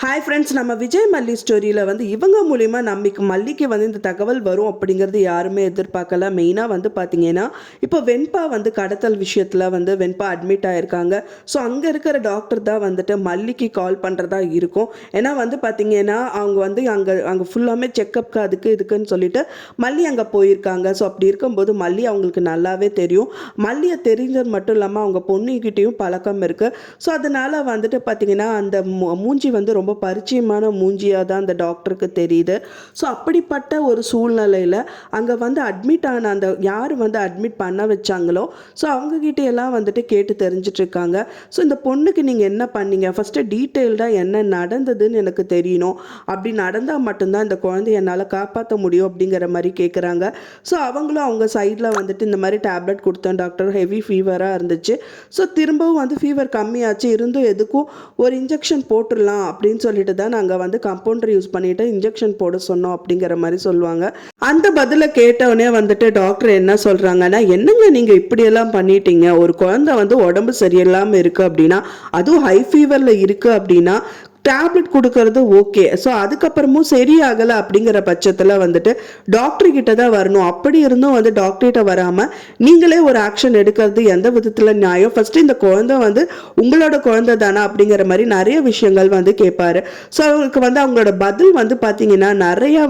Hi friends, நம்ம விஜய் மல்லி ஸ்டோரியில் இவங்க மூலிமா நம்பிக்கை மல்லிக்கு இந்த தகவல் வரும் அப்படிங்கிறது யாருமே எதிர்பார்க்கல. மெயினாக பார்த்தீங்கன்னா இப்போ வெண்பா கடத்தல் விஷயத்தில் வெண்பா அட்மிட் ஆகிருக்காங்க. ஸோ அங்கே இருக்கிற டாக்டர் தான் மல்லிக்கு கால் பண்ணுறதா இருக்கும். ஏன்னா பார்த்தீங்கன்னா அவங்க அங்கே ஃபுல்லாமே செக்கப்க்கு அதுக்கு இதுக்குன்னு சொல்லிட்டு மல்லி அங்கே போயிருக்காங்க. ஸோ அப்படி இருக்கும்போது மல்லி அவங்களுக்கு நல்லாவே தெரியும். மல்லியை தெரிஞ்சது மட்டும் இல்லாமல் அவங்க பொண்ணுக்கிட்டேயும் பழக்கம் இருக்குது. ஸோ அதனால் பார்த்தீங்கன்னா அந்த மூஞ்சி ரொம்ப பரிச்சயமான மூஞ்சியாக தான் அந்த டாக்டருக்கு தெரியுது. ஸோ அப்படிப்பட்ட ஒரு சூழ்நிலையில் அங்கே அட்மிட் ஆன அந்த யார் அட்மிட் பண்ண வச்சாங்களோ ஸோ அவங்கக்கிட்ட எல்லாம் கேட்டு தெரிஞ்சிட்டு இருக்காங்க. ஸோ இந்த பொண்ணுக்கு நீங்கள் என்ன பண்ணீங்க, ஃபஸ்ட்டு டீட்டெயில்டாக என்ன நடந்ததுன்னு எனக்கு தெரியணும். அப்படி நடந்தால் மட்டும்தான் இந்த குழந்தைய என்னால் காப்பாற்ற முடியும் அப்படிங்கிற மாதிரி கேட்குறாங்க. ஸோ அவங்களும் அவங்க சைடில் இந்த மாதிரி டேப்லெட் கொடுத்தேன் டாக்டர், ஹெவி ஃபீவராக இருந்துச்சு. ஸோ திரும்பவும் ஃபீவர் கம்மியாச்சு, இருந்தும் எதுக்கும் ஒரு இன்ஜெக்ஷன் போட்டுடலாம் அப்படின்னு சொல்லிட்டு தான் நாங்கள் கம்பவுண்டர் யூஸ் பண்ணிட்டு இன்ஜெக்ஷன் போட சொன்னோம் அப்படிங்கிற மாதிரி சொல்லுவாங்க. அந்த பதிலை கேட்டவனே டாக்டர் என்ன சொல்றாங்கன்னா, என்னங்க நீங்க இப்படியெல்லாம் பண்ணிட்டீங்க, ஒரு குழந்தை உடம்பு சரியில்லாமல் இருக்கு அப்படின்னா, அதுவும் ஹை ஃபீவர்ல இருக்கு அப்படின்னா டேப்லெட் கொடுக்கறது ஓகே. ஸோ அதுக்கப்புறமும் சரியாகலை அப்படிங்கிற பட்சத்தில் டாக்டர்கிட்ட தான் வரணும். அப்படி இருந்தும் டாக்டர்கிட்ட வராமல் நீங்களே ஒரு ஆக்ஷன் எடுக்கிறது எந்த விதத்தில் நியாயம்? ஃபஸ்ட்டு இந்த குழந்தை உங்களோட குழந்தை தானே அப்படிங்கிற மாதிரி நிறைய விஷயங்கள் கேட்பாரு. ஸோ அவங்களுக்கு அவங்களோட பதில் பார்த்தீங்கன்னா நிறையா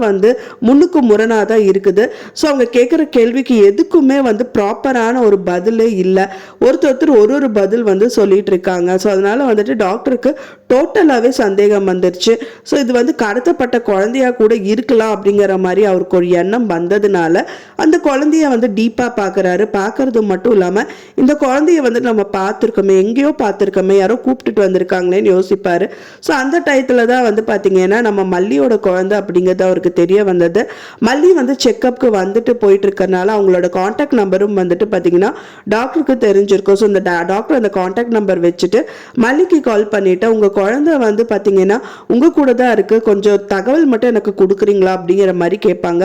முன்னுக்கு முரணாக தான் இருக்குது. ஸோ அவங்க கேட்குற கேள்விக்கு எதுக்குமே ப்ராப்பரான ஒரு பதிலே இல்லை. ஒருத்தர் ஒரு பதில் சொல்லிட்டு இருக்காங்க. ஸோ அதனால டாக்டருக்கு டோட்டலாகவே சந்தேகம் வந்துருச்சு. ஸோ இது கடத்தப்பட்ட குழந்தையா கூட இருக்கலாம் அப்படிங்கிற மாதிரி அவருக்கு ஒரு எண்ணம் வந்ததுனால அந்த குழந்தைய டீப்பாக பார்க்குறாரு. பார்க்கறது மட்டும் இல்லாமல் இந்த குழந்தைய நம்ம பார்த்துருக்கோமே, எங்கேயோ பார்த்துருக்கோமே, யாரோ கூப்பிட்டுட்டு வந்திருக்காங்களேன்னு யோசிப்பார். ஸோ அந்த டயத்தில் தான் பார்த்தீங்கன்னா நம்ம மல்லியோட குழந்தை அப்படிங்கிறது அவருக்கு தெரிய வந்தது. மல்லி செக்கப்புக்கு போயிட்டு இருக்கறனால அவங்களோட கான்டாக்ட் நம்பரும் பார்த்தீங்கன்னா டாக்டருக்கு தெரிஞ்சிருக்கும். ஸோ இந்த டாக்டர் அந்த கான்டாக்ட் நம்பர் வச்சுட்டு மல்லிக்கு கால் பண்ணிட்டு, உங்கள் குழந்தை பார்த்தீங்கன்னா உங்கள் கூட தான் இருக்குது, கொஞ்சம் தகவல் மட்டும் எனக்கு கொடுக்குறீங்களா அப்படிங்கிற மாதிரி கேட்பாங்க.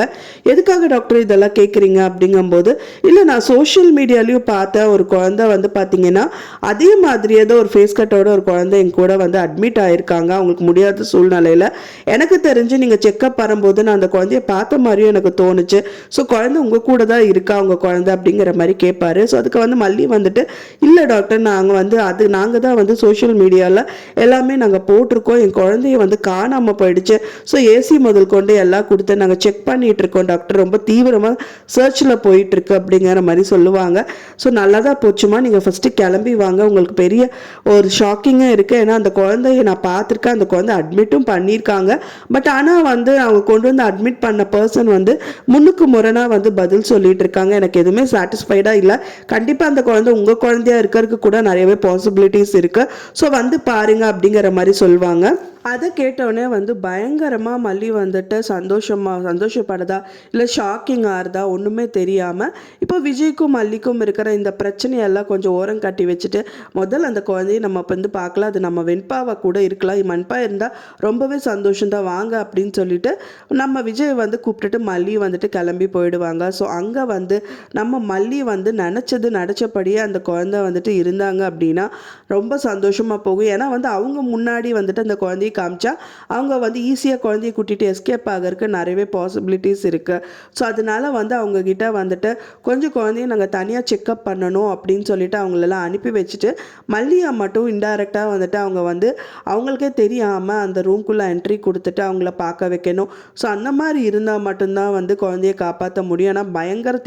எதுக்காக டாக்டர் இதெல்லாம் கேட்குறீங்க அப்படிங்கும்போது, இல்லை நான் சோஷியல் மீடியாலையும் பார்த்தேன், ஒரு குழந்தை பார்த்தீங்கன்னா அதே மாதிரி ஏதோ ஒரு ஃபேஸ் கட்டோட ஒரு குழந்தை என் கூட அட்மிட் ஆகிருக்காங்க. அவங்களுக்கு முடியாத சூழ்நிலையில் எனக்கு தெரிஞ்சு நீங்கள் செக்கப் வரும்போது நான் அந்த குழந்தைய பார்த்த மாதிரியும் எனக்கு தோணுச்சு. ஸோ குழந்தை உங்கள் கூட தான் இருக்கா உங்கள் குழந்தை அப்படிங்கிற மாதிரி கேட்பாரு. ஸோ அதுக்கு மல்லி இல்லை டாக்டர், நாங்கள் நாங்கள் தான் சோஷியல் மீடியாவில் எல்லாமே நாங்கள் போட்டிருக்கோம், என் குழந்தைய காணாமல் போயிடுச்சு. ஸோ ஏசி முதல் கொண்டு எல்லாம் கொடுத்து நாங்கள் செக் பண்ணிட்டு இருக்கோம் டாக்டர், ரொம்ப தீவிரமாக சர்ச்சில் போயிட்டு இருக்கு அப்படிங்கிற மாதிரி சொல்லுவாங்க. ஸோ நல்லா தான் போச்சுமா, நீங்கள் ஃபஸ்ட்டு கிளம்பி வாங்க, உங்களுக்கு பெரிய ஒரு ஷாக்கிங்காக இருக்குது. ஏன்னா அந்த குழந்தைய நான் பார்த்துருக்கேன், அந்த குழந்தை அட்மிட்டும் பண்ணியிருக்காங்க. பட் ஆனால் அவங்க கொண்டு அட்மிட் பண்ண பர்சன் முன்னுக்கு முரணாக பதில் சொல்லிட்டு இருக்காங்க. எனக்கு எதுவுமே சாட்டிஸ்ஃபைடாக இல்லை. கண்டிப்பாக அந்த குழந்தை உங்கள் குழந்தையா இருக்கிறதுக்கு கூட நிறையவே பாசிபிலிட்டிஸ் இருக்குது. ஸோ பாருங்க அப்படிங்கிற மாதிரி சொல்லுவாங்க. அதை கேட்டவுடனே பயங்கரமாக மல்லி சந்தோஷப்படுதா இல்லை ஷாக்கிங் ஆறுதா ஒன்றுமே தெரியாமல் இப்போ விஜய்க்கும் மல்லிக்கும் இருக்கிற இந்த பிரச்சனையெல்லாம் கொஞ்சம் ஓரம் கட்டி வச்சுட்டு, முதல்ல அந்த குழந்தைய நம்ம பார்க்கலாம், அது நம்ம வெண்பாவை கூட இருக்கலாம், வெண்பா இருந்தால் ரொம்பவே சந்தோஷம்தான் வாங்க அப்படின்னு சொல்லிட்டு நம்ம விஜய் கூப்பிட்டுட்டு மல்லி கிளம்பி போயிடுவாங்க. ஸோ அங்கே நம்ம மல்லி நினச்சபடியே அந்த குழந்தை இருந்தாங்க அப்படின்னா ரொம்ப சந்தோஷமாக போகும். ஏன்னா அவங்க முன்னாடி அந்த குழந்தைய காமிச்சா அவங்க ஈஸியாக குழந்தைய கூட்டிகிட்டு எஸ்கேப் ஆகிறதுக்கு நிறையவே பாசிபிலிட்டிஸ் இருக்குது. ஸோ அதனால அவங்கக்கிட்ட கொஞ்சம் குழந்தைய நாங்கள் தனியாக செக்கப் பண்ணணும் அப்படின்னு சொல்லிட்டு அவங்களெல்லாம் அனுப்பி வச்சுட்டு மல்லியை மட்டும் இன்டைரக்டாக அவங்க அவங்களுக்கே தெரியாமல் அந்த ரூம்குள்ளே என்ட்ரி கொடுத்துட்டு அவங்கள பார்க்க வைக்கணும். ஸோ அந்த மாதிரி இருந்தால் மட்டும்தான் குழந்தைய காப்பாற்ற முடியும். ஆனால் பயங்கர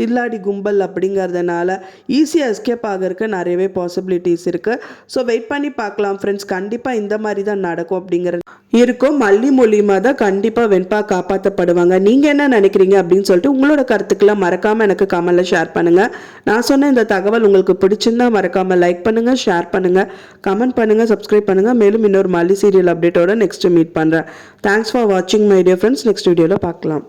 தில்லாடி கும்பல் அப்படிங்கிறதுனால ஈஸியாக எஸ்கேப் ஆகிறதுக்கு நிறையவே பாசிபிலிட்டிஸ் இருக்குது. ஸோ வெயிட் பண்ணி பார்க்கலாம் ஃப்ரெண்ட்ஸ், கண்டிப்பாக இந்த மாதிரி தான் நடக்கும் அப்படிங்கிறது இருக்கும். மல்லி மூலியமாக தான் கண்டிப்பாக வெண்பா காப்பாற்றப்படுவாங்க. நீங்கள் என்ன நினைக்கிறீங்க அப்படின்னு சொல்லிட்டு உங்களோட கருத்துக்கெல்லாம் மறக்காமல் எனக்கு கமெண்ட்டில் ஷேர் பண்ணுங்கள். நான் சொன்ன இந்த தகவல் உங்களுக்கு பிடிச்சிருந்தா மறக்காமல் லைக் பண்ணுங்கள், ஷேர் பண்ணுங்கள், கமெண்ட் பண்ணுங்கள், சப்ஸ்கிரைப் பண்ணுங்கள். மேலும் இன்னொரு மல்லி சீரியல் அப்டேட்டோட நெக்ஸ்ட் மீட் பண்ணுறேன். தேங்க்ஸ் ஃபார் வாட்சிங் மை டியர் ஃப்ரெண்ட்ஸ். நெக்ஸ்ட் வீடியோவில் பார்க்கலாம்.